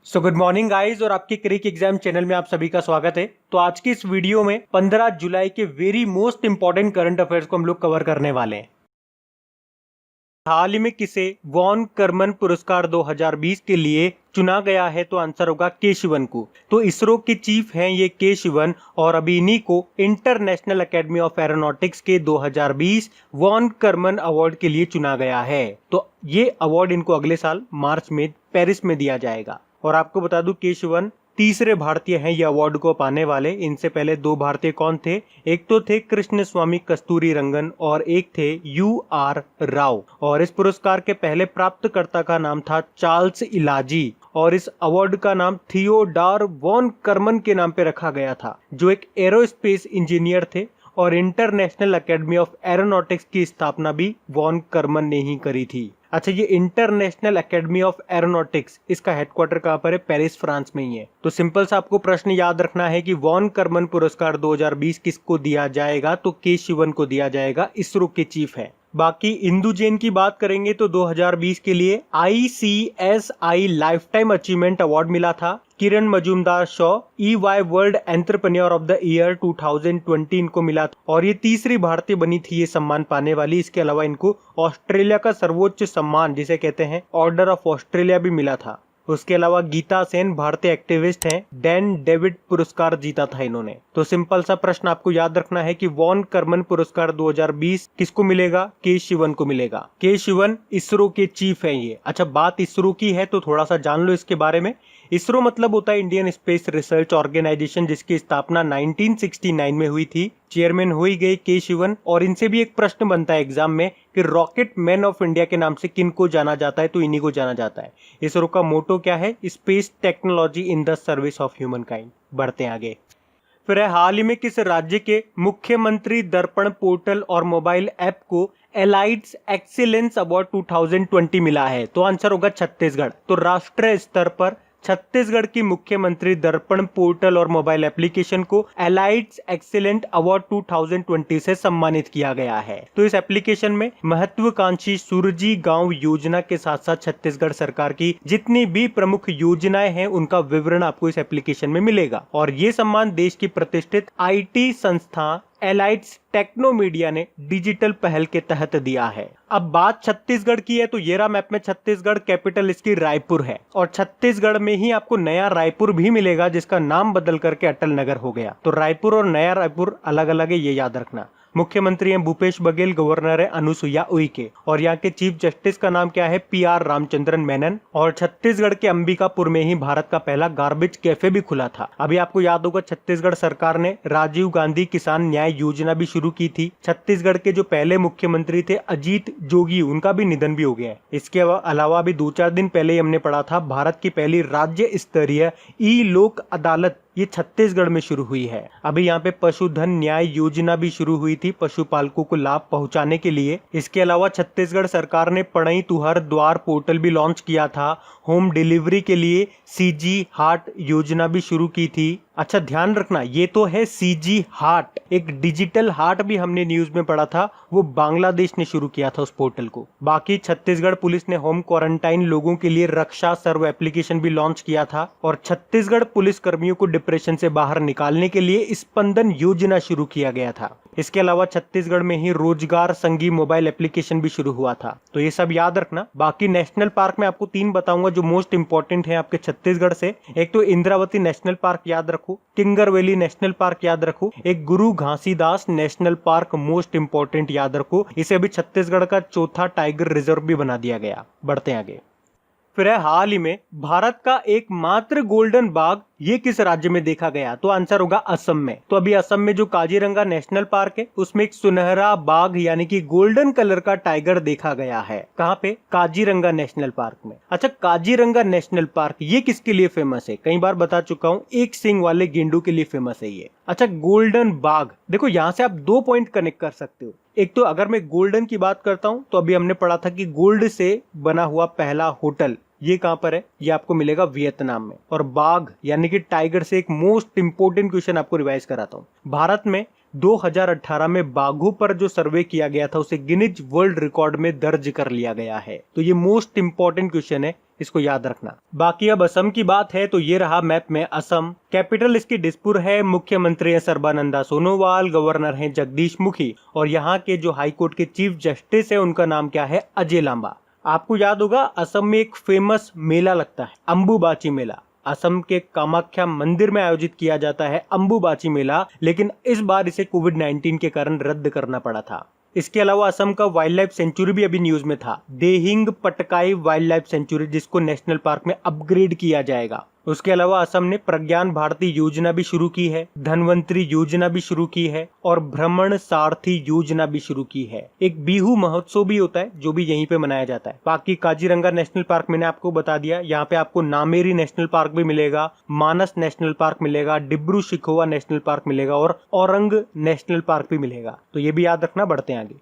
So good morning guys और आपके क्रिक exam channel में आप सभी का स्वागत है। तो आज की इस वीडियो में 15 जुलाई के very most important current affairs को हम लोग कवर करने वाले हैं। हाल ही में किसे वॉन करमन पुरस्कार 2020 के लिए चुना गया है? तो आंसर होगा के शिवन को। तो इसरो के चीफ हैं ये के शिवन और अभी इन्हीं को इंटरनेशनल एकेडमी ऑफ एरोनॉटिक्स के 2020 वॉन करमन अवार्ड के लिए चुना गया है। तो ये अवार्ड इनको अगले साल मार्च में पेरिस में दिया जाएगा। और आपको बता दूं के शिवन तीसरे भारतीय हैं ये अवार्ड को पाने वाले। इनसे पहले दो भारतीय कौन थे? एक तो थे कृष्ण स्वामी कस्तूरी रंगन और एक थे UR राव। और इस पुरस्कार के पहले प्राप्तकर्ता का नाम था चार्ल्स इलाजी और इस अवार्ड का नाम थियोडोर वॉन करमन के नाम पे रखा गया था, जो एक एरोस्पेस इंजीनियर थे। और इंटरनेशनल एकेडमी ऑफ एरोनॉटिक्स की स्थापना भी वॉन करमन ने ही करी थी। अच्छा, ये इंटरनेशनल एकेडमी ऑफ एरोनॉटिक्स इसका हेडक्वार्टर कहाँ पर है? पेरिस, फ्रांस में ही है। तो सिंपल सा आपको प्रश्न याद रखना है कि वॉन करमन पुरस्कार 2020 किसको दिया जाएगा? तो के शिवन को दिया जाएगा, इसरो के चीफ है। बाकी इंदु जैन की बात करेंगे तो 2020 के लिए ICSI lifetime achievement award मिला था। Kiran Mazumdar Shaw EY world entrepreneur of the year 2020 इनको मिला था और ये तीसरी भारतीय बनी थी ये सम्मान पाने वाली। इसके अलावा इनको ऑस्ट्रेलिया का सर्वोच्च सम्मान जिसे कहते हैं ऑर्डर ऑफ ऑस्ट्रेलिया भी मिला था। उसके अलावा गीता सेन भारतीय एक्टिविस्ट हैं, डैन डेविड पुरस्कार जीता था इन्होंने। तो सिंपल सा प्रश्न आपको याद रखना है कि वॉन करमन पुरस्कार 2020 किसको मिलेगा? के शिवन को मिलेगा। के शिवन इसरो के चीफ हैं ये। अच्छा, बात इसरो की है तो थोड़ा सा जान लो इसके बारे में। इसरो मतलब होता है इंडियन स्पेस रिसर्च ऑर्गेनाइजेशन, जिसकी स्थापना 1969 में हुई थी। चेयरमैन हो ही गए के शिवन। और इनसे भी एक प्रश्न बनता है एग्जाम में कि रॉकेट मैन ऑफ इंडिया के नाम से किन को जाना जाता है? तो इन्हीं को जाना जाता है। इसरो का मोटो क्या है? Space technology in the service of human kind. बढ़ते हैं आगे। फिर है हाल ही में किस राज्य के मुख्यमंत्री दर्पण पोर्टल और मोबाइल ऐप को एलाइट्स एक्सीलेंस अवार्ड 2020 मिला है? तो आंसर होगा छत्तीसगढ़। तो राष्ट्रीय स्तर पर छत्तीसगढ़ की मुख्यमंत्री दर्पण पोर्टल और मोबाइल एप्लीकेशन को एलाइट्स एक्सीलेंट अवार्ड 2020 से सम्मानित किया गया है। तो इस एप्लीकेशन में महत्वाकांक्षी सूरजी गांव योजना के साथ साथ छत्तीसगढ़ सरकार की जितनी भी प्रमुख योजनाएं हैं उनका विवरण आपको इस एप्लीकेशन में मिलेगा। और ये सम्मान देश की प्रतिष्ठित IT संस्था एलाइट्स टेक्नो मीडिया ने डिजिटल पहल के तहत दिया है। अब बात छत्तीसगढ़ की है तो ये रहा मैप में छत्तीसगढ़, कैपिटल इसकी रायपुर है। और छत्तीसगढ़ में ही आपको नया रायपुर भी मिलेगा जिसका नाम बदल करके अटल नगर हो गया। तो रायपुर और नया रायपुर अलग अलग है, ये याद रखना। मुख्यमंत्री हैं भूपेश बघेल, गवर्नर है अनुसुईया उइके और यहाँ के चीफ जस्टिस का नाम क्या है? PR रामचंद्रन मेनन। और छत्तीसगढ़ के अंबिकापुर में ही भारत का पहला गार्बेज कैफे भी खुला था। अभी आपको याद होगा छत्तीसगढ़ सरकार ने राजीव गांधी किसान न्याय योजना भी शुरू की थी। छत्तीसगढ़ के जो पहले मुख्यमंत्री थे अजीत जोगी, उनका भी निधन भी हो गया है। इसके अलावा अभी 2-4 दिन पहले ही हमने पढ़ा था भारत की पहली राज्य स्तरीय लोक अदालत ये छत्तीसगढ़ में शुरू हुई है। अभी यहाँ पे पशुधन न्याय योजना भी शुरू हुई थी पशुपालकों को लाभ पहुंचाने के लिए। इसके अलावा छत्तीसगढ़ सरकार ने पढ़ई तुहर द्वार पोर्टल भी लॉन्च किया था। होम डिलीवरी के लिए CG हार्ट योजना भी शुरू की थी। अच्छा, ध्यान रखना ये तो है CG हार्ट। एक डिजिटल हार्ट भी हमने न्यूज में पढ़ा था, वो बांग्लादेश ने शुरू किया था उस पोर्टल को। बाकी छत्तीसगढ़ पुलिस ने होम क्वारंटाइन लोगों के लिए रक्षा सर्व एप्लीकेशन भी लॉन्च किया था। और छत्तीसगढ़ पुलिस कर्मियों को डिप्रेशन से बाहर निकालने के लिए स्पंदन योजना शुरू किया गया था। इसके अलावा छत्तीसगढ़ में ही रोजगार संगी मोबाइल एप्लीकेशन भी शुरू हुआ था। तो ये सब याद रखना। बाकी नेशनल पार्क में आपको 3 बताऊंगा जो मोस्ट इंपॉर्टेंट है आपके छत्तीसगढ़ से। एक तो इंद्रावती नेशनल पार्क याद रखो, किंगर वैली नेशनल पार्क याद रखो, एक गुरु Ghasidas national park most important याद रखो। इसे अभी छत्तीसगढ़ का चौथा टाइगर रिजर्व भी बना दिया गया। बढ़ते हैं आगे। फिर है हाल ही में भारत का एकमात्र गोल्डन बाघ ये किस राज्य में देखा गया? तो आंसर होगा असम में। तो अभी असम में जो काजीरंगा नेशनल पार्क है उसमें एक सुनहरा बाघ यानी कि गोल्डन कलर का टाइगर देखा गया है। कहाँ पे? काजीरंगा नेशनल पार्क में। अच्छा, काजीरंगा नेशनल पार्क ये किसके लिए फेमस है? कई बार बता चुका हूँ, एक सींग वाले गेंडों के लिए फेमस है ये। अच्छा, गोल्डन बाघ, देखो यहाँ से आप 2 पॉइंट कनेक्ट कर सकते हो। एक तो अगर मैं गोल्डन की बात करता हूँ तो अभी हमने पढ़ा था कि गोल्ड से बना हुआ पहला होटल ये कहां पर है? ये आपको मिलेगा वियतनाम में। और बाघ यानी कि टाइगर से एक मोस्ट इंपोर्टेंट क्वेश्चन आपको रिवाइज कराता हूं। भारत में 2018 में बाघों पर जो सर्वे किया गया था उसे गिनीज वर्ल्ड रिकॉर्ड में दर्ज कर लिया गया है। तो ये मोस्ट इंपॉर्टेंट क्वेश्चन है इसको याद रखना। बाकी अब असम की बात है तो ये रहा मैप में असम। कैपिटल इसकी दिसपुर है, मुख्यमंत्री है सर्बानंदा सोनोवाल, गवर्नर है जगदीश मुखी और यहाँ के जो हाईकोर्ट के चीफ जस्टिस है उनका नाम क्या है, अजय लांबा। आपको याद होगा असम में एक फेमस मेला लगता है, अंबुबाची मेला। असम के कामाख्या मंदिर में आयोजित किया जाता है अंबुबाची मेला, लेकिन इस बार इसे कोविड-19 के कारण रद्द करना पड़ा था। इसके अलावा असम का वाइल्ड लाइफ सेंचुरी भी अभी न्यूज में था, Dehing Patkai wild life sanctuary, जिसको नेशनल पार्क में अपग्रेड किया जाएगा। उसके अलावा असम ने प्रज्ञान भारती योजना भी शुरू की है, धनवंतरी योजना भी शुरू की है और भ्रमण सारथी योजना भी शुरू की है। एक बिहू महोत्सव भी होता है जो भी यहीं पे मनाया जाता है। बाकी काजीरंगा नेशनल पार्क मैंने आपको बता दिया, यहाँ पे आपको नामेरी नेशनल पार्क भी मिलेगा, मानस नेशनल पार्क मिलेगा, डिब्रू शिखोवा नेशनल पार्क मिलेगा और औरंग नेशनल पार्क भी मिलेगा। तो ये भी याद रखना, बढ़ते हैं आगे।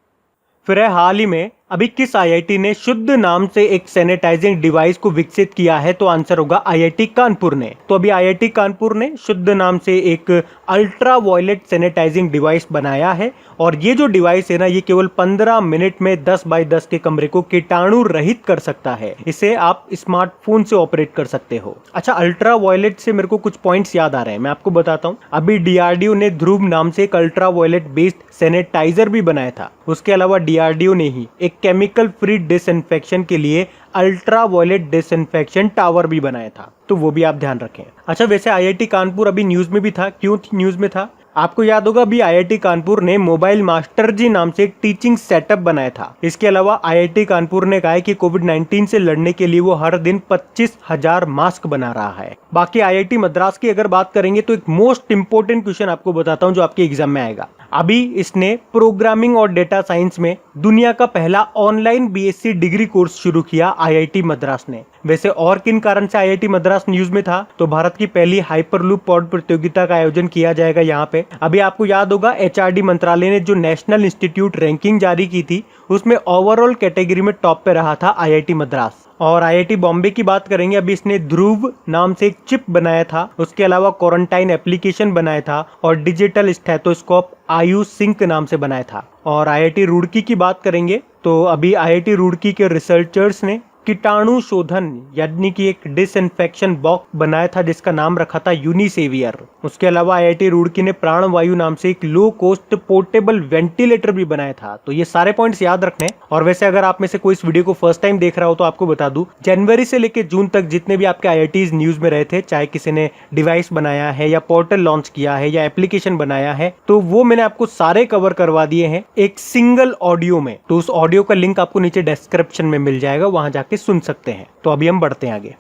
फिर है हाल ही में अभी किस आईआईटी ने शुद्ध नाम से एक सैनिटाइजिंग डिवाइस को विकसित किया है, तो आंसर होगा आईआईटी कानपुर ने। तो अभी आईआईटी कानपुर ने शुद्ध नाम से एक अल्ट्रा वायलेट सैनिटाइजिंग डिवाइस बनाया है और ये जो डिवाइस है ना, ये केवल 15 मिनट में 10 बाई 10 के कमरे को कीटाणु रहित कर सकता है। इसे आप स्मार्टफोन से ऑपरेट कर सकते हो। अच्छा, अल्ट्रा वायलेट से मेरे को कुछ पॉइंट्स याद आ रहे हैं, मैं आपको बताता हूँ। अभी डीआरडीओ ने ध्रुव नाम से एक अल्ट्रा वायलेट बेस्ड सैनिटाइजर भी बनाया था। उसके अलावा डीआरडीओ ने ही एक केमिकल फ्री डिसइंफेक्शन के लिए अल्ट्रा वायलेट डिसइंफेक्शन टावर भी बनाया था, तो वो भी आप ध्यान रखें। अच्छा, वैसे आईआईटी कानपुर अभी न्यूज में भी था, क्यों न्यूज में था? आपको याद होगा अभी आईआईटी कानपुर ने मोबाइल मास्टर जी नाम से एक टीचिंग सेटअप बनाया था। इसके अलावा आईआईटी कानपुर ने कहा है कि कोविड-19 से लड़ने के लिए वो हर दिन 25,000 मास्क बना रहा है। बाकी आईआईटी मद्रास की अगर बात करेंगे तो एक मोस्ट इंपोर्टेंट क्वेश्चन आपको बताता हूं जो आपके एग्जाम में आएगा। अभी इसने प्रोग्रामिंग और डेटा साइंस में दुनिया का पहला ऑनलाइन बीएससी डिग्री कोर्स शुरू किया आईआईटी मद्रास ने। वैसे और किन कारण से आईआईटी मद्रास न्यूज में था, तो भारत की पहली हाइपरलूप पॉड प्रतियोगिता का आयोजन किया जाएगा यहाँ पे। अभी आपको याद होगा एचआरडी मंत्रालय ने जो नेशनल इंस्टीट्यूट रैंकिंग जारी की थी उसमें ओवरऑल कैटेगरी में टॉप पे रहा था आईआईटी मद्रास। और आईआईटी बॉम्बे की बात करेंगे, अभी इसने ध्रुव नाम से एक चिप बनाया था। उसके अलावा क्वारंटाइन एप्लीकेशन बनाया था और डिजिटल स्टेथोस्कोप आयु सिंक नाम से बनाया था। और आईआईटी रुड़की की बात करेंगे तो अभी आईआईटी रुड़की के रिसर्चर्स ने कीटाणु शोधन यानी कि एक डिसइंफेक्शन बॉक्स बनाया था जिसका नाम रखा था यूनिसेवियर। उसके अलावा आईआईटी रुड़की ने प्राणवायु नाम से एक लो कॉस्ट पोर्टेबल वेंटिलेटर भी बनाया था। तो ये सारे पॉइंट्स याद रखने। और वैसे अगर आप में से कोई इस वीडियो को फर्स्ट टाइम देख रहा हो तो आपको बता दूं, जनवरी से लेकर जून तक जितने भी आपके आईआईटीज न्यूज में रहे थे, चाहे किसी ने डिवाइस बनाया है या पोर्टल लॉन्च किया है या एप्लीकेशन बनाया है, तो वो मैंने आपको सारे कवर करवा दिए हैं एक सिंगल ऑडियो में। तो उस ऑडियो का लिंक आपको नीचे डिस्क्रिप्शन में मिल जाएगा, वहां जाके सुन सकते हैं। तो अभी हम बढ़ते हैं आगे।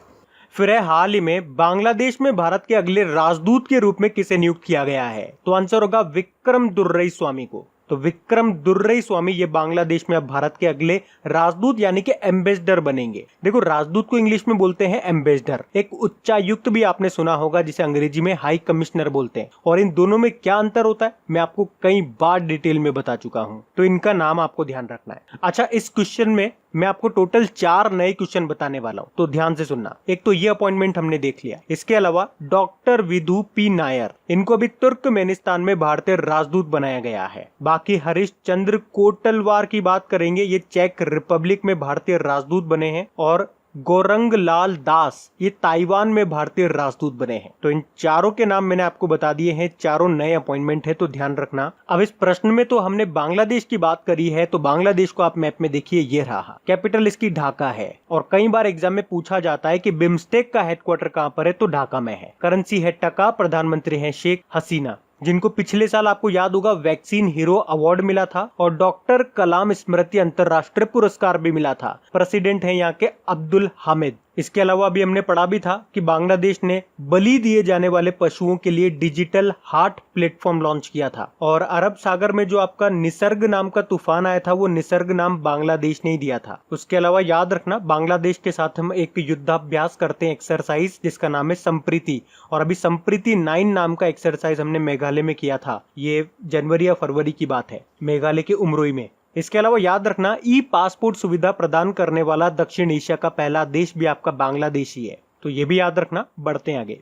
फिर है हाल ही में बांग्लादेश में भारत के अगले राजदूत के रूप में किसे नियुक्त किया गया है, तो आंसर होगा विक्रम दुर्रई स्वामी को। तो विक्रम दुर्रई स्वामी ये बांग्लादेश में अब भारत के अगले राजदूत यानी कि एम्बेसडर बनेंगे। देखो, राजदूत को इंग्लिश में बोलते हैं एम्बेसडर। एक उच्चायुक्त भी आपने सुना होगा जिसे अंग्रेजी में हाई कमिश्नर बोलते हैं। और इन दोनों में क्या अंतर होता है मैं आपको कई बार डिटेल में बता चुका हूं, तो इनका नाम आपको ध्यान रखना है। अच्छा, इस क्वेश्चन में मैं आपको टोटल 4 नए क्वेश्चन बताने वाला हूं, तो ध्यान से सुनना। एक तो ये अपॉइंटमेंट हमने देख लिया। इसके अलावा डॉक्टर विधु पी नायर, इनको अभी तुर्कमेनिस्तान में भारतीय राजदूत बनाया गया है। बाकी हरीश चंद्र कोटलवार की बात करेंगे, ये चेक रिपब्लिक में भारतीय राजदूत बने हैं। और गौरंग लाल दास ये ताइवान में भारतीय राजदूत बने हैं। तो इन चारों के नाम मैंने आपको बता दिए हैं, चारों नए अपॉइंटमेंट है, तो ध्यान रखना। अब इस प्रश्न में तो हमने बांग्लादेश की बात करी है, तो बांग्लादेश को आप मैप में देखिए, ये रहा। कैपिटल इसकी ढाका है और कई बार एग्जाम में पूछा जाता है कि बिम्स्टेक का हेडक्वार्टर कहाँ पर है, तो ढाका में है। करेंसी है टका, प्रधानमंत्री है शेख हसीना, जिनको पिछले साल आपको याद होगा वैक्सीन हीरो अवार्ड मिला था और डॉक्टर कलाम स्मृति अंतरराष्ट्रीय पुरस्कार भी मिला था। प्रेसिडेंट है यहाँ के अब्दुल हामिद। इसके अलावा अभी हमने पढ़ा भी था कि बांग्लादेश ने बलि दिए जाने वाले पशुओं के लिए डिजिटल हार्ट प्लेटफॉर्म लॉन्च किया था। और अरब सागर में जो आपका निसर्ग नाम का तूफान आया था, वो निसर्ग नाम बांग्लादेश ने ही दिया था। उसके अलावा याद रखना, बांग्लादेश के साथ हम एक युद्धाभ्यास करते हैं, एक्सरसाइज, जिसका नाम है संप्रीति। और अभी संप्रीति 9 नाम का एक्सरसाइज हमने मेघालय में किया था। ये जनवरी या फरवरी की बात है, मेघालय के उमरोई में। इसके अलावा याद रखना, ई पासपोर्ट सुविधा प्रदान करने वाला दक्षिण एशिया का पहला देश भी आपका बांग्लादेश ही है, तो ये भी याद रखना। बढ़ते हैं आगे।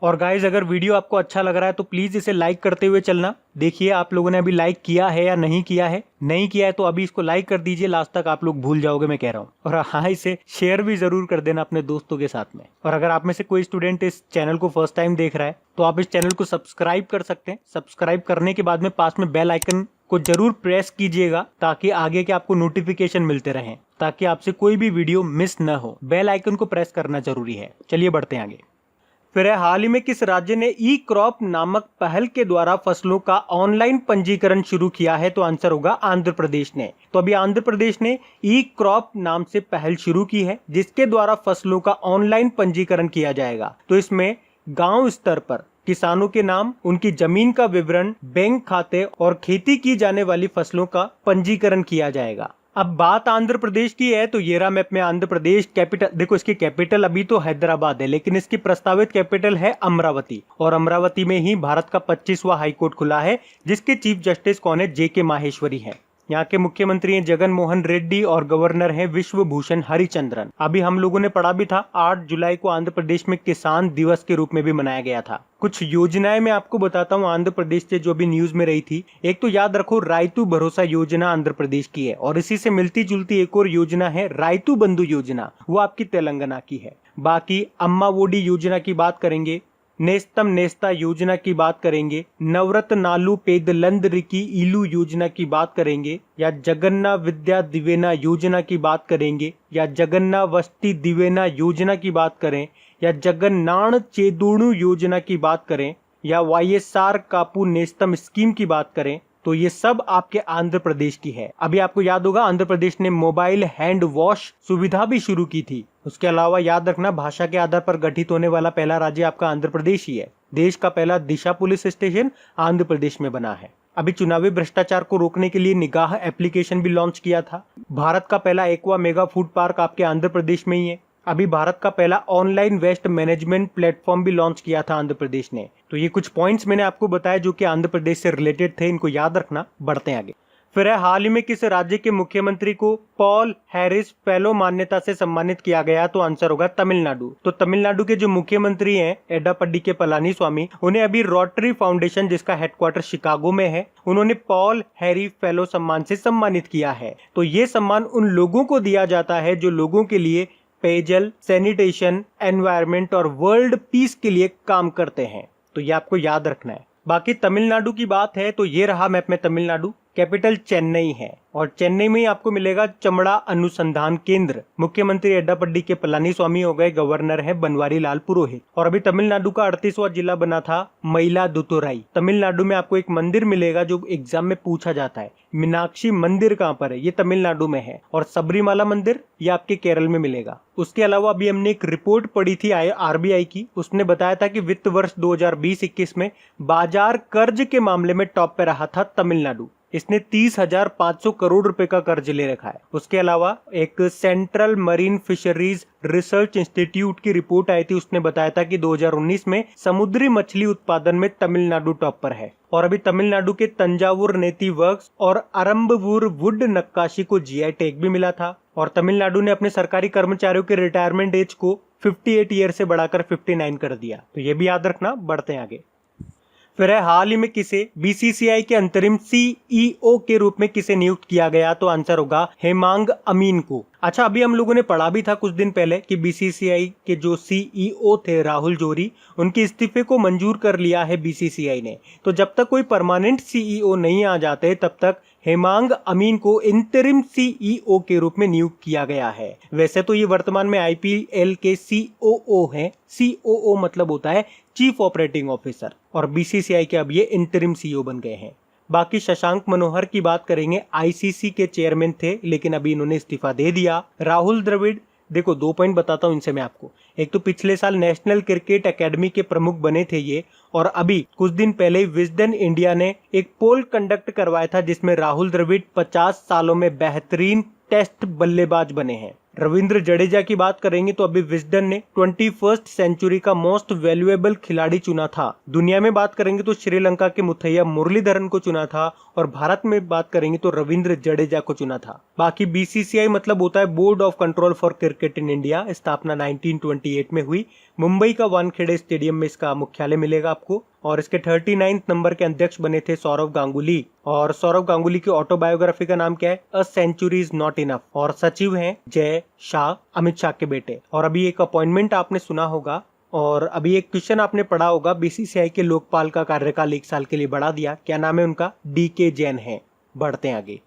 और गाइज अगर वीडियो आपको अच्छा लग रहा है तो प्लीज इसे लाइक करते हुए चलना। देखिए आप लोगों ने अभी लाइक किया है या नहीं किया है, नहीं किया है तो अभी इसको लाइक कर दीजिए, लास्ट तक आप लोग भूल जाओगे मैं कह रहा हूँ। और हाँ, इसे शेयर भी जरूर कर देना अपने दोस्तों के साथ में। और अगर आप में से कोई स्टूडेंट इस चैनल को फर्स्ट टाइम देख रहा है तो आप इस चैनल को सब्सक्राइब कर सकते हैं। सब्सक्राइब करने के बाद में पास में बेल आइकन को जरूर प्रेस कीजिएगा ताकि आगे के आपको नोटिफिकेशन मिलते रहें, ताकि आपसे कोई भी वीडियो मिस न हो। बेल आइकन को प्रेस करना जरूरी है। चलिए बढ़ते हैं आगे। फिर है, हाल ही में किस राज्य ने ई क्रॉप नामक पहल के द्वारा फसलों का ऑनलाइन पंजीकरण शुरू किया है? तो आंसर होगा आंध्र प्रदेश ने। तो अभी आंध्र प्रदेश ने ई क्रॉप नाम से पहल शुरू की है जिसके द्वारा फसलों का ऑनलाइन पंजीकरण किया जाएगा। तो इसमें गांव स्तर पर किसानों के नाम, उनकी जमीन का विवरण, बैंक खाते और खेती की जाने वाली फसलों का पंजीकरण किया जाएगा। अब बात आंध्र प्रदेश की है तो ये रहा मैप में आंध्र प्रदेश। कैपिटल देखो, इसकी कैपिटल अभी तो हैदराबाद है लेकिन इसकी प्रस्तावित कैपिटल है अमरावती। और अमरावती में ही भारत का 25वां हाईकोर्ट खुला है जिसके चीफ जस्टिस कौन है? जे के माहेश्वरी है। यहाँ के मुख्यमंत्री हैं जगन मोहन रेड्डी और गवर्नर हैं विश्वभूषण हरिचंद्रन। अभी हम लोगों ने पढ़ा भी था 8 जुलाई को आंध्र प्रदेश में किसान दिवस के रूप में भी मनाया गया था। कुछ योजनाएं मैं आपको बताता हूँ आंध्र प्रदेश से जो भी न्यूज में रही थी। एक तो याद रखो रायतू भरोसा योजना आंध्र प्रदेश की है और इसी से मिलती जुलती एक और योजना है रायतू बंधु योजना, वो आपकी तेलंगाना की है। बाकी अम्मा वोडी योजना की बात करेंगे, नेस्तम नेस्ता योजना की बात करेंगे, नवरत्नालु पेदलंदरिकी इलू योजना की बात करेंगे, या जगन्ना विद्या दिवेना योजना की बात करेंगे, या जगन्ना वस्ती दिवेना योजना की बात करें, या जगन्नान चेदुणु योजना की बात करें, या वाईएसआर कापू नेस्तम स्कीम की बात करें, तो ये सब आपके आंध्र प्रदेश की है। अभी आपको याद होगा आंध्र प्रदेश ने मोबाइल हैंड वॉश सुविधा भी शुरू की थी। उसके अलावा याद रखना भाषा के आधार पर गठित होने वाला पहला राज्य आपका आंध्र प्रदेश ही है। देश का पहला दिशा पुलिस स्टेशन आंध्र प्रदेश में बना है। अभी चुनावी भ्रष्टाचार को रोकने के लिए निगाह एप्लीकेशन भी लॉन्च किया था। भारत का पहला एक्वा मेगा फूड पार्क आपके आंध्र प्रदेश में ही है। अभी भारत का पहला ऑनलाइन वेस्ट मैनेजमेंट प्लेटफॉर्म भी लॉन्च किया था आंध्र प्रदेश ने। तो ये कुछ पॉइंट्स मैंने आपको बताया जो कि आंध्र प्रदेश से रिलेटेड थे, इनको याद रखना। बढ़ते हैं आगे। फिर है, हाल ही में किस राज्य के मुख्यमंत्री को पॉल हैरिस फेलो मान्यता से सम्मानित किया गया? तो आंसर होगा तमिलनाडु। तो तमिलनाडु के जो मुख्यमंत्री हैं एडापड्डी के पलानीस्वामी, उन्हें अभी रोटरी फाउंडेशन जिसका हेडक्वार्टर शिकागो में है, उन्होंने पॉल हैरी फेलो सम्मान से सम्मानित किया है। तो ये सम्मान उन लोगों को दिया जाता है जो लोगों के लिए पेयजल, सैनिटेशन, एनवायरनमेंट और वर्ल्ड पीस के लिए काम करते हैं। तो ये आपको याद रखना है। बाकी तमिलनाडु की बात है तो ये रहा मैप में तमिलनाडु। कैपिटल चेन्नई है और चेन्नई में ही आपको मिलेगा चमड़ा अनुसंधान केंद्र। मुख्यमंत्री एड्डापड्डी के पलानीस्वामी हो गए, गवर्नर है बनवारी लाल पुरोहित। और अभी तमिलनाडु का 38वां जिला बना था मयिलादुतुराई। तमिलनाडु में आपको एक मंदिर मिलेगा जो एग्जाम में पूछा जाता है, मीनाक्षी मंदिर कहाँ पर है? ये तमिलनाडु में है। और सबरीमाला मंदिर ये आपके केरल में मिलेगा। उसके अलावा अभी हमने एक रिपोर्ट पढ़ी थी आरबीआई की, उसने बताया था कि वित्त वर्ष 2020-21 में बाजार कर्ज के मामले में टॉप पे रहा था तमिलनाडु। इसने 30,500 करोड़ रुपए का कर्ज ले रखा है। उसके अलावा एक central marine fisheries research institute की रिपोर्ट आई थी, उसने बताया था कि 2019 में समुद्री मछली उत्पादन में तमिलनाडु टॉप पर है। और अभी तमिलनाडु के तंजावुर नेती वर्क्स और अरम्बवूर वुड नक्काशी को जीआई टैग भी मिला था। और तमिलनाडु ने अपने सरकारी कर्मचारियों के रिटायरमेंट एज को 58 ईयर से बढ़ाकर 59 कर दिया। तो ये भी याद रखना। बढ़ते हैं आगे। फिर है, हाल ही में किसे बीसीसीआई के अंतरिम सीईओ के रूप में किसे नियुक्त किया गया? तो आंसर होगा हेमांग अमीन को। अच्छा, अभी हम लोगों ने पढ़ा भी था कुछ दिन पहले कि बीसीसीआई के जो सीईओ थे राहुल जोरी, उनके इस्तीफे को मंजूर कर लिया है बीसीसीआई ने। तो जब तक कोई परमानेंट सीईओ नहीं आ जाते तब तक हेमांग अमीन को इंटरिम सीईओ के रूप में नियुक्त किया गया है। वैसे तो ये वर्तमान में आईपीएल के सीओओ हैं। सीओओ मतलब होता है चीफ ऑपरेटिंग ऑफिसर, और बीसीसीआई के अब ये इंटरिम सीईओ बन गए हैं। बाकी शशांक मनोहर की बात करेंगे, आईसीसी के चेयरमैन थे लेकिन अभी इन्होंने इस्तीफा दे दिया। राहुल द्रविड़, देखो 2 पॉइंट बताता हूं इनसे मैं आपको। एक तो पिछले साल नेशनल क्रिकेट एकेडमी के प्रमुख बने थे ये, और अभी कुछ दिन पहले विजडन इंडिया ने एक पोल कंडक्ट करवाया था जिसमें राहुल द्रविड़ 50 सालों में बेहतरीन टेस्ट बल्लेबाज बने हैं। रविंद्र जडेजा की बात करेंगे तो अभी विजडन ने 21st सेंचुरी का मोस्ट वैल्यूएबल खिलाड़ी चुना था। दुनिया में बात करेंगे तो श्रीलंका के मुथैया मुरलीधरन को चुना था, और भारत में बात करेंगे तो रविंद्र जडेजा को चुना था। बाकी बीसीसीआई मतलब होता है board of control for cricket in India, स्थापना 1928 में हुई। मुंबई का वानखेड़े स्टेडियम में इसका मुख्यालय मिलेगा आपको। और इसके 39 नंबर के अध्यक्ष बने थे सौरव गांगुली। और सौरव गांगुली की ऑटोबायोग्राफी का नाम क्या है? A century is not enough. और सचिव हैं जय शाह, अमित शाह के बेटे। और अभी एक अपॉइंटमेंट आपने सुना होगा और अभी एक क्वेश्चन आपने पढ़ा होगा, बीसीसीआई के लोकपाल का कार्यकाल 1 साल के लिए बढ़ा दिया। क्या नाम है उनका? DK जैन है। बढ़ते हैं आगे।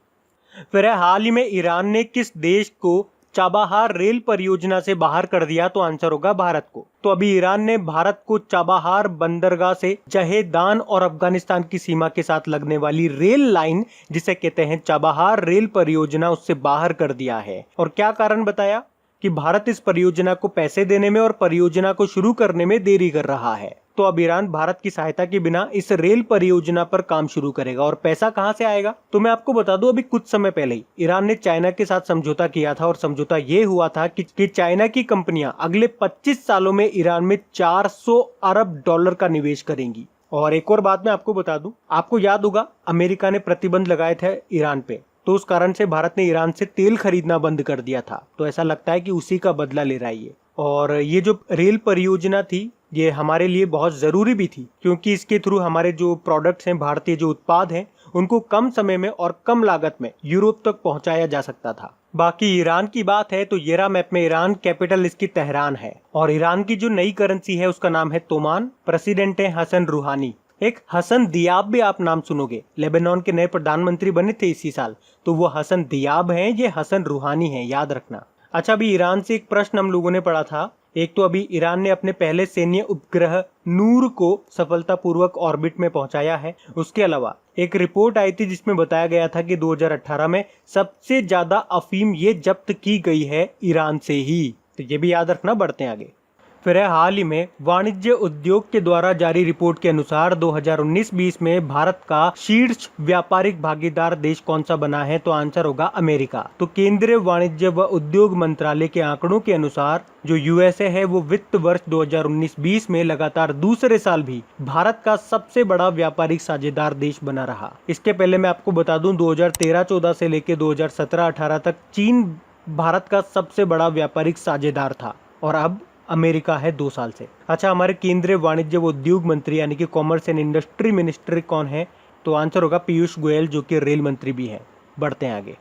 फिर हाल ही में ईरान ने किस देश को चाबाहार रेल परियोजना से बाहर कर दिया? तो आंसर होगा भारत को। तो अभी ईरान ने भारत को चाबाहार बंदरगाह से जहेदान और अफगानिस्तान की सीमा के साथ लगने वाली रेल लाइन, जिसे कहते हैं चाबाहार रेल परियोजना, उससे बाहर कर दिया है। और क्या कारण बताया? कि भारत इस परियोजना को पैसे देने में और परियोजना को शुरू करने में देरी कर रहा है। तो अब ईरान भारत की सहायता के बिना इस रेल परियोजना पर काम शुरू करेगा। और पैसा कहां से आएगा? तो मैं आपको बता दूं, अभी कुछ समय पहले ही ईरान ने चाइना के साथ समझौता किया था। और समझौता ये हुआ था कि चाइना की कंपनियां अगले 25 सालों में ईरान में $400 अरब का निवेश करेंगी। और एक और बात मैं आपको बता दूं, आपको याद होगा अमेरिका ने प्रतिबंध लगाए थे ईरान पे, तो उस कारण से भारत ने ईरान से तेल खरीदना बंद कर दिया था। तो ऐसा लगता है कि उसी का बदला ले रहा है ये। और ये जो रेल परियोजना थी ये हमारे लिए बहुत जरूरी भी थी, क्योंकि इसके थ्रू हमारे जो प्रोडक्ट्स हैं, भारतीय जो उत्पाद हैं, उनको कम समय में और कम लागत में यूरोप तक पहुंचाया जा सकता था। बाकी ईरान की बात है तो ये रहा मैप में ईरान, कैपिटल इसकी तेहरान है। और ईरान की जो नई करेंसी है उसका नाम है तोमान। प्रेसिडेंट है हसन रूहानी। एक हसन दियाब भी आप नाम सुनोगे, लेबनान के नए प्रधानमंत्री बने थे इसी साल, तो वो हसन दियाब हैं, ये हसन रूहानी हैं, याद रखना। अच्छा, अभी ईरान से एक प्रश्न हम लोगों ने पढ़ा था। एक तो अभी ईरान ने अपने पहले सैन्य उपग्रह नूर को सफलतापूर्वक ऑर्बिट में पहुंचाया है। उसके अलावा एक रिपोर्ट आई थी जिसमें बताया गया था कि 2018 में सबसे ज्यादा अफीम ये जब्त की गई है ईरान से ही, तो ये भी याद रखना। बढ़ते हैं आगे। फिर हाल ही में वाणिज्य उद्योग के द्वारा जारी रिपोर्ट के अनुसार 2019-20 में भारत का शीर्ष व्यापारिक भागीदार देश कौन सा बना है? तो आंसर होगा अमेरिका। तो केंद्रीय वाणिज्य व उद्योग मंत्रालय के आंकड़ों के अनुसार जो यूएसए है वो वित्त वर्ष 2019-20 में लगातार दूसरे साल भी भारत का सबसे बड़ा व्यापारिक साझेदार देश बना रहा। इसके पहले मैं आपको बता दूं 2013-14 से लेकर 2017-18 तक चीन भारत का सबसे बड़ा व्यापारिक साझेदार था और अब अमेरिका है 2 साल से। अच्छा, हमारे केंद्रीय वाणिज्य व उद्योग मंत्री यानी कि कॉमर्स एंड इंडस्ट्री मिनिस्टर कौन है? तो आंसर होगा पीयूष गोयल, जो कि रेल मंत्री भी हैं। बढ़ते हैं आगे।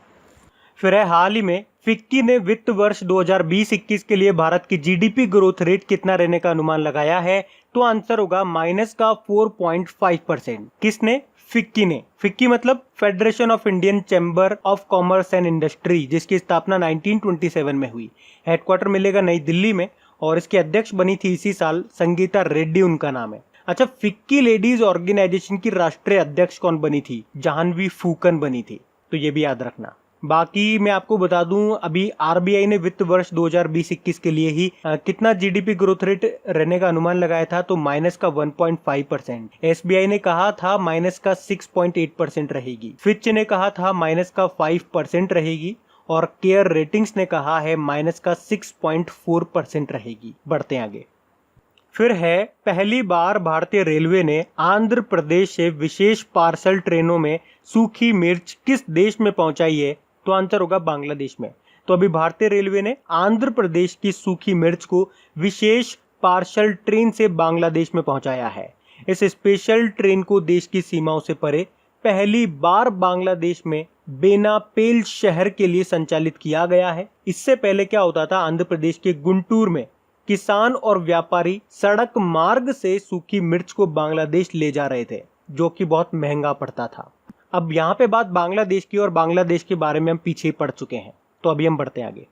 फिर हाल ही में फिक्की ने वित्त वर्ष 2020-21 के लिए भारत की जीडीपी ग्रोथ रेट कितना रहने का अनुमान लगाया है? तो आंसर होगा -4.5%। किसने? फिक्की ने। फिक्की मतलब federation of Indian chamber of commerce and industry, जिसकी स्थापना 1927 में हुई। हेडक्वार्टर मिलेगा नई दिल्ली में और इसके अध्यक्ष बनी थी इसी साल संगीता रेड्डी, उनका नाम है। अच्छा, फिक्की लेडीज ऑर्गेनाइजेशन की राष्ट्रीय अध्यक्ष कौन बनी थी? जाह्नवी फूकन बनी थी, तो ये भी याद रखना। बाकी मैं आपको बता दूं अभी आरबीआई ने वित्त वर्ष 2020-21 के लिए ही कितना जीडीपी ग्रोथ रेट रहने का अनुमान लगाया था? तो -1.5%। एसबीआई ने कहा था -6.8% रहेगी। फिच ने कहा था -5% रहेगी और केयर रेटिंग्स ने कहा है -6.4% रहेगी। बढ़ते हैं आगे। फिर है पहली बार भारतीय रेलवे ने आंध्र प्रदेश से विशेष पार्सल ट्रेनों में सूखी मिर्च किस देश में पहुंचाई है? तो आंसर होगा बांग्लादेश में। तो अभी भारतीय रेलवे ने आंध्र प्रदेश की सूखी मिर्च को विशेष पार्सल ट्रेन से बांग्लादेश में पहुंचाया है। इस स्पेशल ट्रेन को देश की सीमाओं से परे पहली बार बांग्लादेश में बेनापेल शहर के लिए संचालित किया गया है। इससे पहले क्या होता था, आंध्र प्रदेश के गुंटूर में किसान और व्यापारी सड़क मार्ग से सूखी मिर्च को बांग्लादेश ले जा रहे थे, जो कि बहुत महंगा पड़ता था। अब यहाँ पे बात बांग्लादेश की, और बांग्लादेश के बारे में हम पीछे ही पढ़ चुके हैं, तो अभी हम बढ़ते हैं आगे।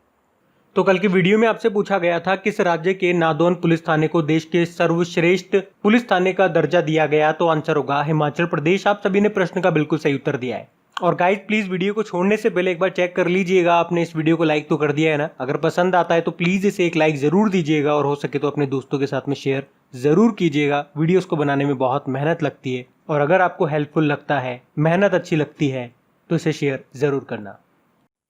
तो कल की वीडियो में आपसे पूछा गया था किस राज्य के नादौन पुलिस थाने को देश के सर्वश्रेष्ठ पुलिस थाने का दर्जा दिया गया? तो आंसर होगा हिमाचल प्रदेश। आप सभी ने प्रश्न का बिल्कुल सही उत्तर दिया है। और गाइस प्लीज वीडियो को छोड़ने से पहले एक बार चेक कर लीजिएगा आपने इस वीडियो को लाइक तो कर दिया है ना। अगर पसंद आता है तो प्लीज इसे एक लाइक जरूर दीजिएगा और हो सके तो अपने दोस्तों के साथ में शेयर जरूर कीजिएगा। वीडियोस को बनाने में बहुत मेहनत लगती है और अगर आपको हेल्पफुल लगता है, मेहनत अच्छी लगती है, तो इसे शेयर जरूर करना।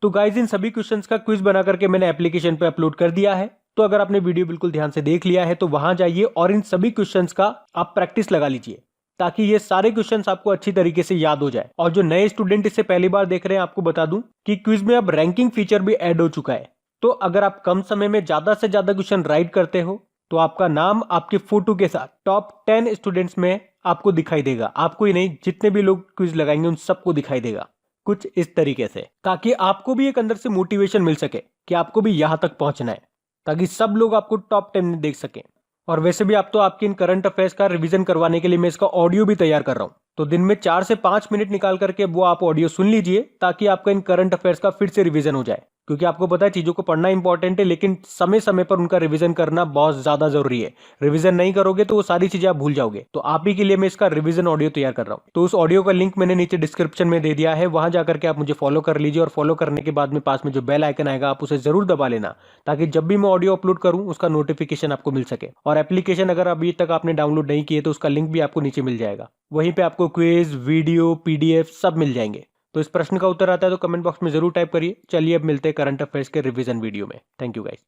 तो गाइज इन सभी क्वेश्चंस का क्विज बना करके मैंने एप्लीकेशन पे अपलोड कर दिया है। तो अगर आपने वीडियो बिल्कुल ध्यान से देख लिया है तो वहां जाइए और इन सभी क्वेश्चंस का आप प्रैक्टिस लगा लीजिए, ताकि ये सारे क्वेश्चंस आपको अच्छी तरीके से याद हो जाए। और जो नए स्टूडेंट इसे पहली बार देख रहे हैं, आपको बता दूं कि क्विज में अब रैंकिंग फीचर भी ऐड हो चुका है। तो अगर आप कम समय में ज्यादा से ज्यादा क्वेश्चन राइट करते हो तो आपका नाम आपके फोटो के साथ टॉप 10 स्टूडेंट्स में आपको दिखाई देगा। आपको ही नहीं, जितने भी लोग क्विज लगाएंगे उन सबको दिखाई देगा कुछ इस तरीके से, ताकि आपको भी एक अंदर से मोटिवेशन मिल सके कि आपको भी यहां तक पहुंचना है, ताकि सब लोग आपको टॉप 10 में देख सकें। और वैसे भी आप तो आपके इन करंट अफेयर्स का रिवीजन करवाने के लिए मैं इसका ऑडियो भी तैयार कर रहा हूं, तो दिन में 4 से 5 मिनट निकाल करके वो आप ऑडियो सुन लीजिए, ताकि आपका इन करंट अफेयर्स का फिर से रिवीजन हो जाए। क्योंकि आपको पता है चीजों को पढ़ना इंपॉर्टेंट है, लेकिन समय समय पर उनका रिवीजन करना बहुत ज्यादा जरूरी है। रिवीजन नहीं करोगे तो वो सारी चीजें आप भूल जाओगे। तो आप ही के लिए मैं इसका रिवीजन ऑडियो तैयार कर रहा हूं। तो उस ऑडियो का लिंक मैंने नीचे डिस्क्रिप्शन में दे दिया है, वहां जाकर के आप मुझे फॉलो कर लीजिए। और फॉलो करने के बाद में पास में जो बेल आइकन आएगा आप उसे जरूर दबा लेना, ताकि जब भी मैं ऑडियो अपलोड करूं उसका नोटिफिकेशन आपको मिल सके। और एप्लीकेशन अगर अभी तक आपने डाउनलोड नहीं किए तो उसका लिंक भी आपको नीचे मिल जाएगा। वहीं पे आपको क्विज, वीडियो, पीडीएफ सब मिल जाएंगे। तो इस प्रश्न का उत्तर आता है तो कमेंट बॉक्स में जरूर टाइप करिए। चलिए अब मिलते हैं करंट अफेयर्स के रिवीजन वीडियो में। Thank you guys.